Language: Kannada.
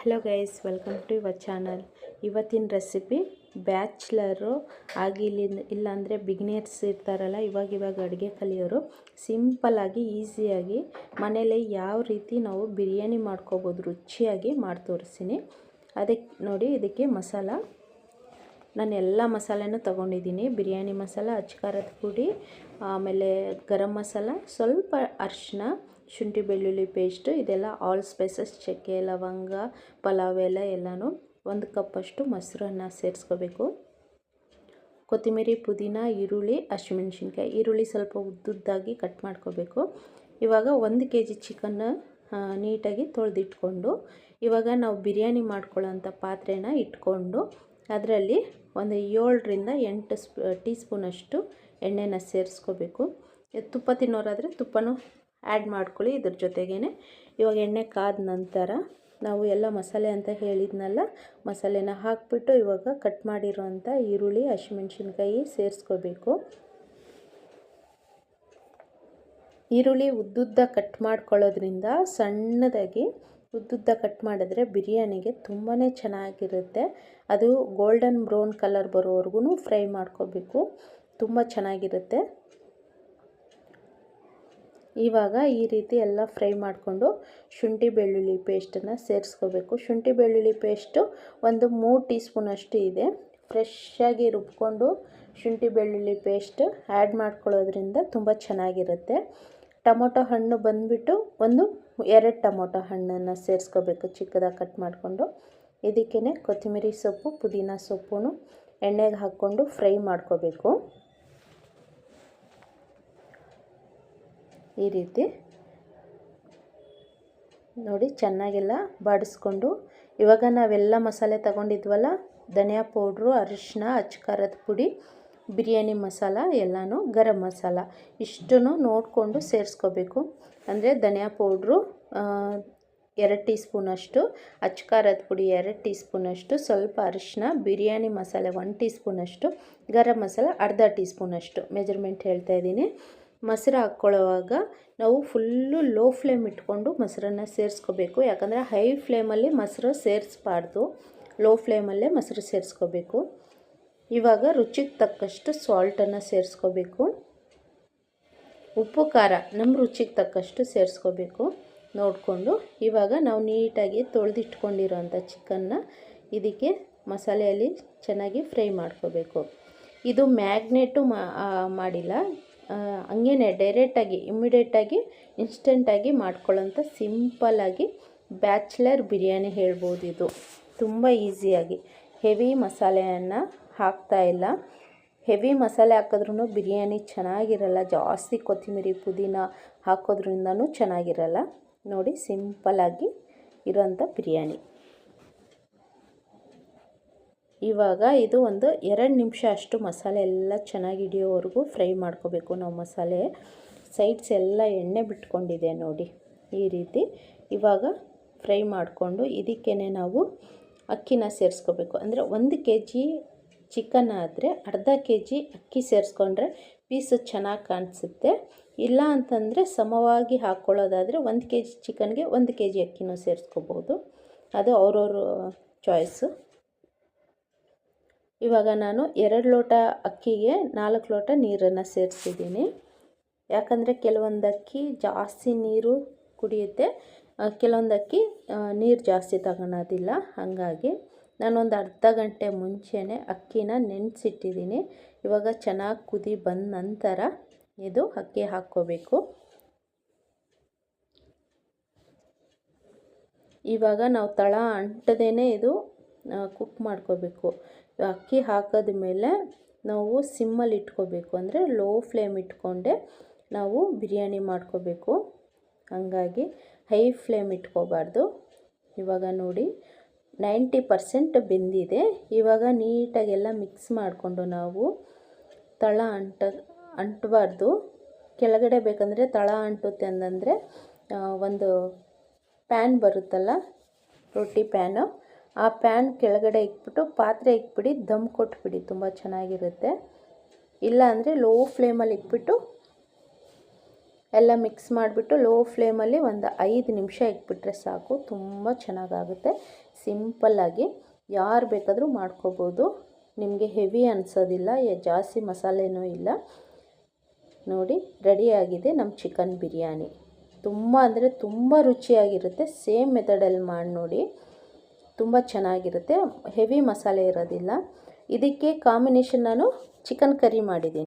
Hello guys, welcome to your channel. ಇವತ್ತಿನ ರೆಸಿಪಿ ಬ್ಯಾಚ್ಲರು ಆಗಿ ಇಲ್ಲಾಂದರೆ ಬಿಗಿನರ್ಸ್ ಇರ್ತಾರಲ್ಲ, ಇವಾಗ ಅಡುಗೆ ಕಲಿಯೋರು ಸಿಂಪಲ್ಲಾಗಿ ಈಸಿಯಾಗಿ ಮನೇಲಿ ಯಾವ ರೀತಿ ನಾವು ಬಿರಿಯಾನಿ ಮಾಡ್ಕೋಬೋದು ರುಚಿಯಾಗಿ ಮಾಡಿ ತೋರಿಸ್ತೀನಿ. ಅದಕ್ಕೆ ನೋಡಿ, ಇದಕ್ಕೆ ಮಸಾಲ ನಾನು ಎಲ್ಲ ಮಸಾಲೆನೂ ತೊಗೊಂಡಿದ್ದೀನಿ. ಬಿರಿಯಾನಿ ಮಸಾಲ, ಅಚ್ಕಾರದ ಪುಡಿ, ಆಮೇಲೆ ಗರಂ ಮಸಾಲ, ಸ್ವಲ್ಪ ಅರಿಶಿನ, ಶುಂಠಿ ಬೆಳ್ಳುಳ್ಳಿ ಪೇಸ್ಟು, ಇದೆಲ್ಲ ಆಲ್ ಸ್ಪೈಸಸ್, ಚಕ್ಕೆ, ಲವಂಗ, ಪಲಾವ್ ಎಲೆ ಎಲ್ಲನೂ. 1 ಕಪ್ಪಷ್ಟು ಮೊಸರನ್ನ ಸೇರಿಸ್ಕೋಬೇಕು. ಕೊತ್ತಂಬರಿ, ಪುದೀನ, ಈರುಳ್ಳಿ, ಹಸಿಮೆಣ್ಸಿನ್ಕಾಯಿ. ಈರುಳ್ಳಿ ಸ್ವಲ್ಪ ಉದ್ದುದ್ದಾಗಿ ಕಟ್ ಮಾಡ್ಕೋಬೇಕು. ಇವಾಗ 1 kg ಚಿಕನ್ನ ನೀಟಾಗಿ ತೊಳೆದಿಟ್ಕೊಂಡು, ಇವಾಗ ನಾವು ಬಿರಿಯಾನಿ ಮಾಡ್ಕೊಳ್ಳೋಂಥ ಪಾತ್ರೆನ ಇಟ್ಕೊಂಡು ಅದರಲ್ಲಿ ಒಂದು 7 ರಿಂದ 8 ಟೀ ಸ್ಪೂನಷ್ಟು ಎಣ್ಣೆನ ಸೇರಿಸ್ಕೋಬೇಕು. ತುಪ್ಪ ತಿನ್ನೋರಾದರೆ ತುಪ್ಪನೂ ಆ್ಯಡ್ ಮಾಡ್ಕೊಳ್ಳಿ ಇದ್ರ ಜೊತೆಗೇ. ಇವಾಗ ಎಣ್ಣೆ ಕಾದ ನಂತರ ನಾವು ಎಲ್ಲ ಮಸಾಲೆ ಅಂತ ಹೇಳಿದ್ನಲ್ಲ, ಮಸಾಲೆನ ಹಾಕಿಬಿಟ್ಟು ಇವಾಗ ಕಟ್ ಮಾಡಿರೋಂಥ ಈರುಳ್ಳಿ, ಹಸಿಮೆಣ್ಸಿನ್ಕಾಯಿ ಸೇರಿಸ್ಕೋಬೇಕು. ಈರುಳ್ಳಿ ಉದ್ದುದ್ದ ಕಟ್ ಮಾಡ್ಕೊಳ್ಳೋದ್ರಿಂದ, ಸಣ್ಣದಾಗಿ ಉದ್ದುದ್ದ ಕಟ್ ಮಾಡಿದ್ರೆ ಬಿರಿಯಾನಿಗೆ ತುಂಬಾ ಚೆನ್ನಾಗಿರುತ್ತೆ. ಅದು ಗೋಲ್ಡನ್ ಬ್ರೌನ್ ಕಲರ್ ಬರೋವರೆಗೂ ಫ್ರೈ ಮಾಡ್ಕೋಬೇಕು, ತುಂಬ ಚೆನ್ನಾಗಿರುತ್ತೆ. ಇವಾಗ ಈ ರೀತಿ ಎಲ್ಲ ಫ್ರೈ ಮಾಡಿಕೊಂಡು ಶುಂಠಿ ಬೆಳ್ಳುಳ್ಳಿ ಪೇಸ್ಟನ್ನು ಸೇರಿಸ್ಕೋಬೇಕು. ಶುಂಠಿ ಬೆಳ್ಳುಳ್ಳಿ ಪೇಸ್ಟು ಒಂದು 3 ಟೀ ಸ್ಪೂನಷ್ಟು ಇದೆ. ಫ್ರೆಶ್ಶಾಗಿ ರುಬ್ಕೊಂಡು ಶುಂಠಿ ಬೆಳ್ಳುಳ್ಳಿ ಪೇಸ್ಟ್ ಆ್ಯಡ್ ಮಾಡ್ಕೊಳ್ಳೋದ್ರಿಂದ ತುಂಬ ಚೆನ್ನಾಗಿರುತ್ತೆ. ಟೊಮೊಟೊ ಹಣ್ಣು ಬಂದುಬಿಟ್ಟು 2 ಟೊಮೊಟೊ ಹಣ್ಣನ್ನು ಸೇರಿಸ್ಕೋಬೇಕು, ಚಿಕ್ಕದಾಗಿ ಕಟ್ ಮಾಡಿಕೊಂಡು. ಇದಕ್ಕೇ ಕೊತ್ತಂಬರಿ ಸೊಪ್ಪು, ಪುದೀನ ಸೊಪ್ಪು ಎಣ್ಣೆಗೆ ಹಾಕ್ಕೊಂಡು ಫ್ರೈ ಮಾಡ್ಕೋಬೇಕು. ಈ ರೀತಿ ನೋಡಿ ಚೆನ್ನಾಗೆಲ್ಲ ಬಾಡಿಸ್ಕೊಂಡು, ಇವಾಗ ನಾವೆಲ್ಲ ಮಸಾಲೆ ತಗೊಂಡಿದ್ವಲ್ಲ, ಧನಿಯಾ ಪೌಡ್ರು, ಅರಿಶಿನ, ಅಚ್ಕಾರದ ಪುಡಿ, ಬಿರಿಯಾನಿ ಮಸಾಲ ಎಲ್ಲನೂ, ಗರಂ ಮಸಾಲ ಇಷ್ಟನ್ನು ನೋಡಿಕೊಂಡು ಸೇರಿಸ್ಕೋಬೇಕು. ಅಂದರೆ ಧನಿಯಾ ಪೌಡ್ರು 2 ಟೀ ಸ್ಪೂನಷ್ಟು, ಅಚ್ಕಾರದ ಪುಡಿ 2 ಟೀ ಸ್ಪೂನಷ್ಟು, ಸ್ವಲ್ಪ ಅರಿಶಿನ, ಬಿರಿಯಾನಿ ಮಸಾಲೆ 1 ಟೀ ಸ್ಪೂನಷ್ಟು, ಗರಂ ಮಸಾಲ ಅರ್ಧ ಟೀ ಸ್ಪೂನಷ್ಟು ಮೆಜರ್ಮೆಂಟ್ ಹೇಳ್ತಾಯಿದ್ದೀನಿ. ಮೊಸರು ಹಾಕ್ಕೊಳ್ಳೋವಾಗ ನಾವು ಫುಲ್ಲು ಲೋ ಫ್ಲೇಮ್ ಇಟ್ಕೊಂಡು ಮೊಸರನ್ನು ಸೇರಿಸ್ಕೋಬೇಕು. ಯಾಕಂದರೆ ಹೈ ಫ್ಲೇಮಲ್ಲಿ ಮೊಸರು ಸೇರಿಸ್ಬಾರ್ದು, ಲೋ ಫ್ಲೇಮಲ್ಲೇ ಮೊಸರು ಸೇರಿಸ್ಕೋಬೇಕು. ಇವಾಗ ರುಚಿಗೆ ತಕ್ಕಷ್ಟು ಸಾಲ್ಟನ್ನು ಸೇರಿಸ್ಕೋಬೇಕು. ಉಪ್ಪು ಖಾರ ನಮ್ಮ ರುಚಿಗೆ ತಕ್ಕಷ್ಟು ಸೇರಿಸ್ಕೋಬೇಕು ನೋಡಿಕೊಂಡು. ಇವಾಗ ನಾವು ನೀಟಾಗಿ ತೊಳೆದಿಟ್ಕೊಂಡಿರೋಂಥ ಚಿಕನ್ನ ಇದಕ್ಕೆ ಮಸಾಲೆಯಲ್ಲಿ ಚೆನ್ನಾಗಿ ಫ್ರೈ ಮಾಡ್ಕೋಬೇಕು. ಇದು ಮ್ಯಾಗ್ನೇಟು ಮಾಡಿಲ್ಲ, ಹಂಗೇ ಡೈರೆಕ್ಟಾಗಿ ಇಮ್ಮಿಡಿಯೇಟಾಗಿ ಇನ್ಸ್ಟೆಂಟಾಗಿ ಮಾಡ್ಕೊಳ್ಳೋಂಥ ಸಿಂಪಲ್ಲಾಗಿ ಬ್ಯಾಚ್ಲರ್ ಬಿರಿಯಾನಿ ಹೇಳ್ಬೋದು. ಇದು ತುಂಬ ಈಸಿಯಾಗಿ, ಹೆವಿ ಮಸಾಲೆಯನ್ನು ಹಾಕ್ತಾಯಿಲ್ಲ. ಹೆವಿ ಮಸಾಲೆ ಹಾಕಿದ್ರೂ ಬಿರಿಯಾನಿ ಚೆನ್ನಾಗಿರಲ್ಲ, ಜಾಸ್ತಿ ಕೊತ್ತಂಬರಿ ಪುದೀನ ಹಾಕೋದ್ರಿಂದನೂ ಚೆನ್ನಾಗಿರಲ್ಲ. ನೋಡಿ, ಸಿಂಪಲ್ಲಾಗಿ ಇರೋಂಥ ಬಿರಿಯಾನಿ. ಇವಾಗ ಇದು ಒಂದು 2 ನಿಮಿಷ ಅಷ್ಟು ಮಸಾಲೆ ಎಲ್ಲ ಚೆನ್ನಾಗಿ ಹಿಡಿಯೋವರೆಗೂ ಫ್ರೈ ಮಾಡ್ಕೋಬೇಕು ನಾವು. ಮಸಾಲೆ ಸೈಡ್ಸ್ ಎಲ್ಲ ಎಣ್ಣೆ ಬಿಟ್ಕೊಂಡಿದೆ ನೋಡಿ, ಈ ರೀತಿ. ಇವಾಗ ಫ್ರೈ ಮಾಡಿಕೊಂಡು ಇದಕ್ಕೇ ನಾವು ಅಕ್ಕಿನ ಸೇರಿಸ್ಕೋಬೇಕು. ಅಂದರೆ 1 kg ಚಿಕನ್ ಆದರೆ ಅರ್ಧ kg ಅಕ್ಕಿ ಸೇರಿಸ್ಕೊಂಡ್ರೆ ಪೀಸು ಚೆನ್ನಾಗಿ ಕಾಣಿಸುತ್ತೆ. ಇಲ್ಲ ಅಂತಂದರೆ ಸಮವಾಗಿ ಹಾಕ್ಕೊಳ್ಳೋದಾದರೆ 1 kg ಚಿಕನ್ಗೆ 1 kg ಅಕ್ಕಿನೂ ಸೇರಿಸ್ಕೋಬೋದು, ಅದು ಅವ್ರವ್ರ ಚಾಯ್ಸು. ಇವಾಗ ನಾನು 2 ಲೋಟ ಅಕ್ಕಿಗೆ 4 ಲೋಟ ನೀರನ್ನು ಸೇರಿಸಿದ್ದೀನಿ. ಯಾಕಂದರೆ ಕೆಲವೊಂದು ಅಕ್ಕಿ ಜಾಸ್ತಿ ನೀರು ಕುಡಿಯುತ್ತೆ, ಕೆಲವೊಂದು ಅಕ್ಕಿ ನೀರು ಜಾಸ್ತಿ ತಗೊಳೋದಿಲ್ಲ. ಹಾಗಾಗಿ ನಾನೊಂದು ಅರ್ಧ ಗಂಟೆ ಮುಂಚೆನೇ ಅಕ್ಕಿನ ನೆನೆಸಿಟ್ಟಿದ್ದೀನಿ. ಇವಾಗ ಚೆನ್ನಾಗಿ ಕುದಿ ಬಂದ ನಂತರ ಇದು ಅಕ್ಕಿ ಹಾಕ್ಕೋಬೇಕು. ಇವಾಗ ನಾವು ತಳ ಅಂಟದೇನೆ ಇದು ಕುಕ್ ಮಾಡ್ಕೋಬೇಕು. ಅಕ್ಕಿ ಹಾಕಿದ ಮೇಲೆ ನಾವು ಸಿಮ್ಮಲ್ಲಿ ಇಟ್ಕೋಬೇಕು, ಅಂದರೆ ಲೋ ಫ್ಲೇಮ್ ಇಟ್ಕೊಂಡೆ ನಾವು ಬಿರಿಯಾನಿ ಮಾಡ್ಕೋಬೇಕು. ಹಾಗಾಗಿ ಹೈ ಫ್ಲೇಮ್ ಇಟ್ಕೋಬಾರ್ದು. ಇವಾಗ ನೋಡಿ 90% ಬೆಂದಿದೆ. ಇವಾಗ ನೀಟಾಗೆಲ್ಲ ಮಿಕ್ಸ್ ಮಾಡಿಕೊಂಡು ನಾವು ತಳ ಅಂಟಬಾರ್ದು. ಕೆಳಗಡೆ ಬೇಕಂದರೆ ತಳ ಅಂಟುತ್ತೆ ಅಂತಂದರೆ ಒಂದು ಪ್ಯಾನ್ ಬರುತ್ತಲ್ಲ, ರೊಟ್ಟಿ ಪ್ಯಾನು, ಆ ಪ್ಯಾನ್ ಕೆಳಗಡೆ ಇಟ್ಬಿಟ್ಟು ಪಾತ್ರೆ ಇಟ್ಬಿಡಿ, ದಮ್ ಕೊಟ್ಬಿಡಿ, ತುಂಬ ಚೆನ್ನಾಗಿರುತ್ತೆ. ಇಲ್ಲ ಅಂದರೆ ಲೋ ಫ್ಲೇಮಲ್ಲಿ ಇಟ್ಬಿಟ್ಟು ಎಲ್ಲ ಮಿಕ್ಸ್ ಮಾಡಿಬಿಟ್ಟು ಲೋ ಫ್ಲೇಮಲ್ಲಿ ಒಂದು 5 ನಿಮಿಷ ಇಟ್ಬಿಟ್ರೆ ಸಾಕು. ತುಂಬ ಚೆನ್ನಾಗಾಗುತ್ತೆ. ಸಿಂಪಲ್ಲಾಗಿ ಯಾರು ಬೇಕಾದರೂ ಮಾಡ್ಕೋಬೋದು. ನಿಮಗೆ ಹೆವಿ ಅನಿಸೋದಿಲ್ಲ, ಜಾಸ್ತಿ ಮಸಾಲೆನೂ ಇಲ್ಲ. ನೋಡಿ ರೆಡಿಯಾಗಿದೆ ನಮ್ಮ ಚಿಕನ್ ಬಿರಿಯಾನಿ. ತುಂಬ ಅಂದರೆ ತುಂಬ ರುಚಿಯಾಗಿರುತ್ತೆ. ಸೇಮ್ ಮೆಥಡಲ್ಲಿ ಮಾಡಿ ನೋಡಿ, ತುಂಬ ಚೆನ್ನಾಗಿರುತ್ತೆ. ಹೆವಿ ಮಸಾಲೆ ಇರೋದಿಲ್ಲ. ಇದಕ್ಕೆ ಕಾಂಬಿನೇಷನ್ ನಾನು ಚಿಕನ್ ಕರಿ ಮಾಡಿದ್ದೀನಿ.